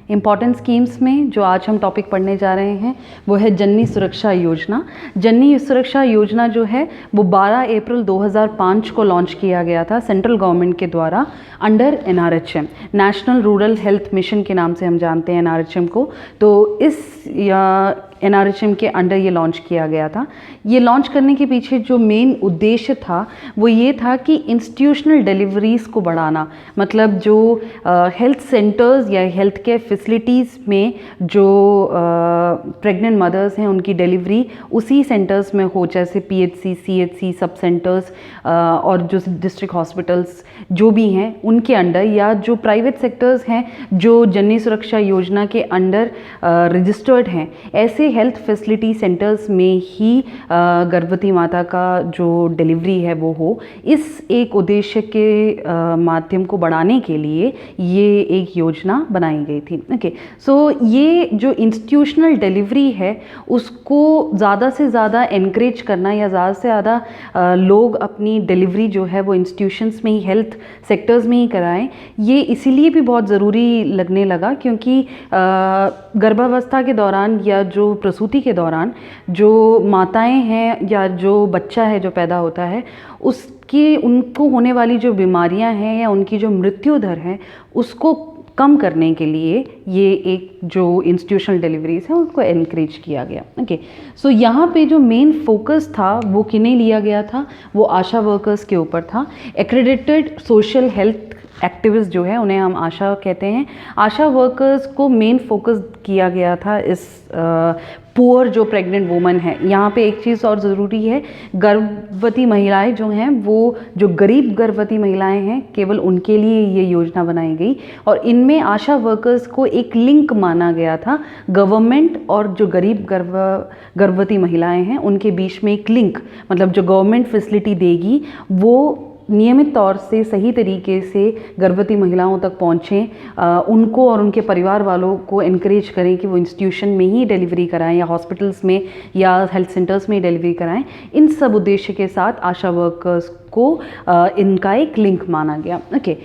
Important schemes में जो आज हम टॉपिक पढ़ने जा रहे हैं वो है जननी सुरक्षा योजना। जननी सुरक्षा योजना जो है वो 12 अप्रैल 2005 को लॉन्च किया गया था सेंट्रल गवर्नमेंट के द्वारा under NRHM, national rural health mission के नाम से हम जानते हैं NRHM को। तो इस NRHM के अंडर ये लॉन्च किया गया था। ये लॉन्च करने के पीछे जो मेन उद्देश्य था वो ये था कि इंस्टीट्यूशनल डिलीवरीज़ को बढ़ाना, मतलब जो हेल्थ सेंटर्स या हेल्थ केयर फैसिलिटीज़ में जो प्रेग्नेंट मदर्स हैं उनकी डिलीवरी उसी सेंटर्स में हो, जैसे PHC, CHC, सब सेंटर्स और जो डिस्ट्रिक्ट हॉस्पिटल्स जो भी हैं उनके अंडर, या जो प्राइवेट सेक्टर्स हैं जो जननी सुरक्षा योजना के अंडर रजिस्टर्ड हैं, ऐसे हेल्थ फैसिलिटी सेंटर्स में ही गर्भवती माता का जो डिलीवरी है वो हो। इस एक उद्देश्य के माध्यम को बढ़ाने के लिए ये एक योजना बनाई गई थी। ओके, सो ये जो इंस्टीट्यूशनल डिलीवरी है उसको ज़्यादा से ज़्यादा एनकरेज करना या ज़्यादा से ज़्यादा लोग अपनी डिलीवरी जो है वो इंस्टीट्यूशंस में ही, हेल्थ सेक्टर्स में ही कराएं, ये इसीलिए भी बहुत ज़रूरी लगने लगा क्योंकि गर्भावस्था के दौरान या जो प्रसूति के दौरान जो माताएं हैं या जो बच्चा है जो पैदा होता है उसकी, उनको होने वाली जो बीमारियां हैं या उनकी जो मृत्यु दर है उसको कम करने के लिए ये एक जो इंस्टीट्यूशनल डिलीवरीज है उनको एनकरेज किया गया। ओके, सो यहाँ पे जो मेन फोकस था वो किन्हें लिया गया था, वो आशा वर्कर्स के ऊपर था। एक्रेडिटेड सोशल हेल्थ एक्टिविस्ट जो है उन्हें हम आशा कहते हैं। आशा वर्कर्स को मेन फोकस किया गया था इस पुअर जो प्रेग्नेंट वुमन है। यहाँ पे एक चीज़ और ज़रूरी है, गर्भवती महिलाएं जो हैं वो जो गरीब गर्भवती महिलाएं हैं केवल उनके लिए ये योजना बनाई गई और इनमें आशा वर्कर्स को एक लिंक माना गया था। गवर्नमेंट और जो गरीब गर्भवती महिलाएं हैं उनके बीच में एक लिंक, मतलब जो गवर्नमेंट फैसिलिटी देगी वो नियमित तौर से सही तरीके से गर्भवती महिलाओं तक पहुँचें, उनको और उनके परिवार वालों को इनकरेज करें कि वो इंस्टीट्यूशन में ही डिलीवरी कराएं या हॉस्पिटल्स में या हेल्थ सेंटर्स में ही डिलीवरी कराएं। इन सब उद्देश्य के साथ आशा वर्कर्स को इनका एक लिंक माना गया। ओके,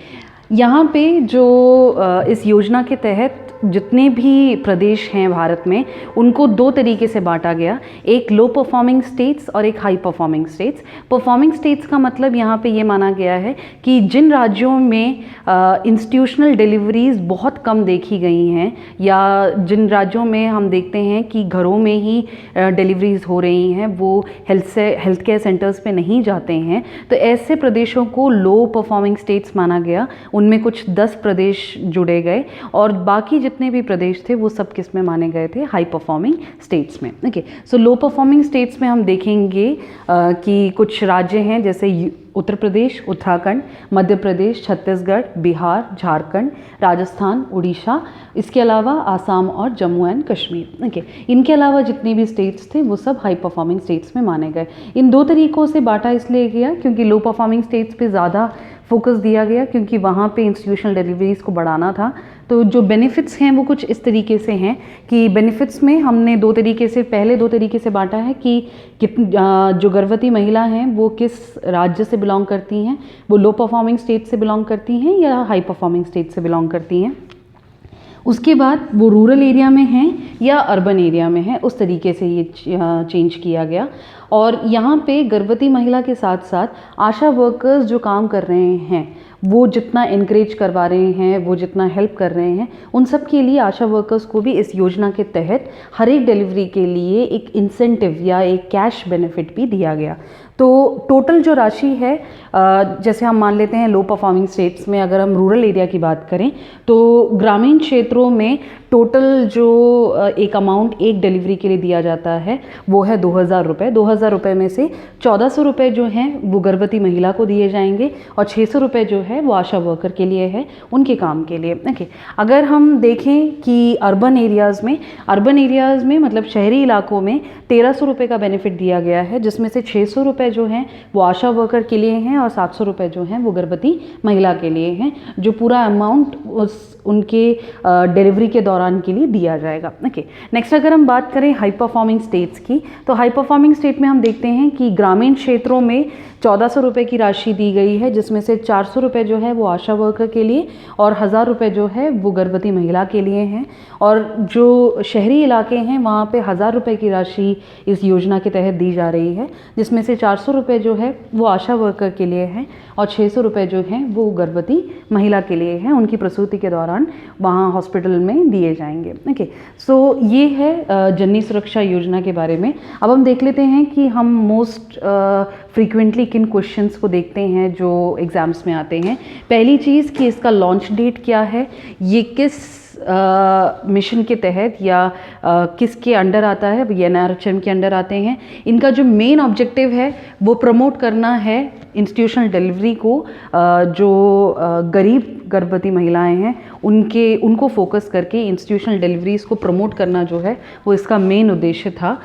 यहाँ पे जो इस योजना के तहत जितने भी प्रदेश हैं भारत में उनको दो तरीके से बांटा गया, एक लो परफॉर्मिंग स्टेट्स और एक high performing states. Performing states का मतलब यहाँ पे ये माना गया है कि जिन राज्यों में इंस्टीट्यूशनल डिलीवरीज बहुत कम देखी गई हैं या जिन राज्यों में हम देखते हैं कि घरों में ही डिलीवरीज हो रही हैं, वो हेल्थ केयर सेंटर्स पे नहीं जाते हैं, तो ऐसे प्रदेशों को लो परफॉर्मिंग स्टेट्स माना गया। उनमें कुछ 10 प्रदेश जुड़े गए और बाकी जितने भी प्रदेश थे वो सब किस में माने गए थे, हाई परफॉर्मिंग स्टेट्स में। ओके, सो लो परफॉर्मिंग स्टेट्स में हम देखेंगे कि कुछ राज्य हैं जैसे उत्तर प्रदेश, उत्तराखंड, मध्य प्रदेश, छत्तीसगढ़, बिहार, झारखंड, राजस्थान, उड़ीसा, इसके अलावा आसाम और जम्मू एंड कश्मीर। ओके, इनके अलावा जितने भी स्टेट्स थे वो सब हाई परफॉर्मिंग स्टेट्स में माने गए। इन दो तरीक़ों से बांटा इसलिए गया क्योंकि लो परफॉर्मिंग स्टेट्स पे ज़्यादा फोकस दिया गया क्योंकि वहाँ पे इंस्टीट्यूशनल डिलीवरीज को बढ़ाना था। तो जो बेनिफिट्स हैं वो कुछ इस तरीके से हैं कि बेनिफिट्स में हमने पहले दो तरीके से बांटा है कि जो गर्भवती महिला हैं वो किस राज्य से बिलोंग करती हैं, वो लो परफॉर्मिंग स्टेट से बिलोंग करती हैं या हाई परफॉर्मिंग स्टेट से बिलोंग करती हैं। उसके बाद वो रूरल एरिया में हैं या अर्बन एरिया में हैं, उस तरीके से ये चेंज किया गया। और यहाँ पे गर्भवती महिला के साथ साथ आशा वर्कर्स जो काम कर रहे हैं वो जितना इनकरेज करवा रहे हैं, वो जितना हेल्प कर रहे हैं, उन सब के लिए आशा वर्कर्स को भी इस योजना के तहत हर एक डिलीवरी के लिए एक इंसेंटिव या एक कैश बेनिफिट भी दिया गया। तो टोटल जो राशि है, जैसे हम मान लेते हैं लो परफॉर्मिंग स्टेट्स में अगर हम रूरल एरिया की बात करें तो ग्रामीण क्षेत्रों में टोटल जो एक अमाउंट एक डिलीवरी के लिए दिया जाता है वो है 2000 रुपये। 2000 रुपये में से 1400 रुपये जो हैं वो गर्भवती महिला को दिए जाएंगे और 600 रुपये जो है वो आशा वर्कर के लिए है, उनके काम के लिए। ओके, अगर हम देखें कि अर्बन एरियाज़ में मतलब शहरी इलाकों में 1300 रुपये का बेनिफिट दिया गया है, जिसमें से 600 रुपये जो हैं वो आशा वर्कर के लिए हैं और 700 रुपये जो हैं वो गर्भवती महिला के लिए हैं, जो पूरा अमाउंट उनके डिलीवरी के दौरान के लिए दिया जाएगा। ओके, नेक्स्ट अगर हम बात करें हाई परफॉर्मिंग स्टेट्स की, तो हाई परफॉर्मिंग स्टेट में हम देखते हैं कि ग्रामीण क्षेत्रों में 1400 रुपये की राशि दी गई है, जिसमें से 400 रुपये जो है वो आशा वर्कर के लिए और 1000 रुपये जो है वो गर्भवती महिला के लिए हैं। और जो शहरी इलाके हैं वहाँ पे 1000 रुपये की राशि इस योजना के तहत दी जा रही है, जिसमें से 400 रुपये जो है वो आशा वर्कर के लिए हैं और 600 रुपये जो हैं वो गर्भवती महिला के लिए हैं, उनकी प्रसूति के दौरान वहाँ हॉस्पिटल में दिए जाएंगे। ओके, सो ये है जननी सुरक्षा योजना के बारे में। अब हम देख लेते हैं कि हम मोस्ट फ्रीक्वेंटली किन क्वेश्चंस को देखते हैं जो एग्ज़ाम्स में आते हैं। पहली चीज़ कि इसका लॉन्च डेट क्या है, ये किस मिशन के तहत या किसके अंडर आता है, ये NRHM के अंडर आते हैं। इनका जो मेन ऑब्जेक्टिव है वो प्रमोट करना है इंस्टीट्यूशनल डिलीवरी को। जो गरीब गर्भवती महिलाएं हैं उनको फोकस करके इंस्टीट्यूशनल डिलीवरीज़ को प्रमोट करना जो है वो इसका मेन उद्देश्य था,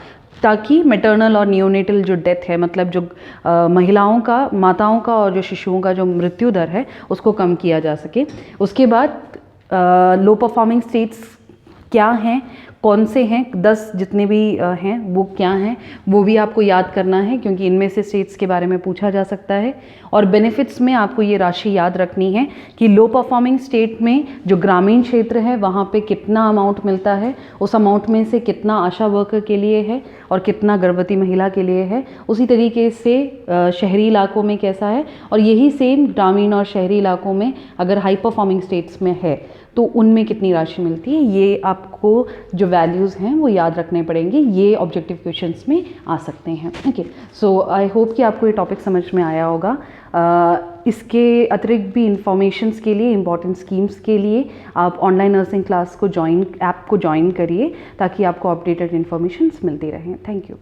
ताकि मैटरनल और नियोनेटल जो डेथ है, मतलब जो महिलाओं का, माताओं का और जो शिशुओं का जो मृत्यु दर है उसको कम किया जा सके। उसके बाद लो परफॉर्मिंग स्टेट्स क्या हैं, कौन से हैं, 10 जितने भी हैं वो क्या हैं, वो भी आपको याद करना है, क्योंकि इनमें से स्टेट्स के बारे में पूछा जा सकता है। और बेनिफिट्स में आपको ये राशि याद रखनी है कि लो परफॉर्मिंग स्टेट में जो ग्रामीण क्षेत्र है वहाँ पे कितना अमाउंट मिलता है, उस अमाउंट में से कितना आशा वर्कर के लिए है और कितना गर्भवती महिला के लिए है। उसी तरीके से शहरी इलाकों में कैसा है, और यही सेम ग्रामीण और शहरी इलाकों में अगर हाई परफॉर्मिंग स्टेट्स में है तो उनमें कितनी राशि मिलती है। ये आपको जो वैल्यूज़ हैं वो याद रखने पड़ेंगे, ये ऑब्जेक्टिव क्वेश्चंस में आ सकते हैं। ओके, सो आई होप कि आपको ये टॉपिक समझ में आया होगा। इसके अतिरिक्त भी इंफॉर्मेशंस के लिए, इंपॉर्टेंट स्कीम्स के लिए आप ऑनलाइन नर्सिंग क्लास को ऐप को ज्वाइन करिए, ताकि आपको अपडेटेड इन्फॉर्मेशंस मिलती रहें। Thank you.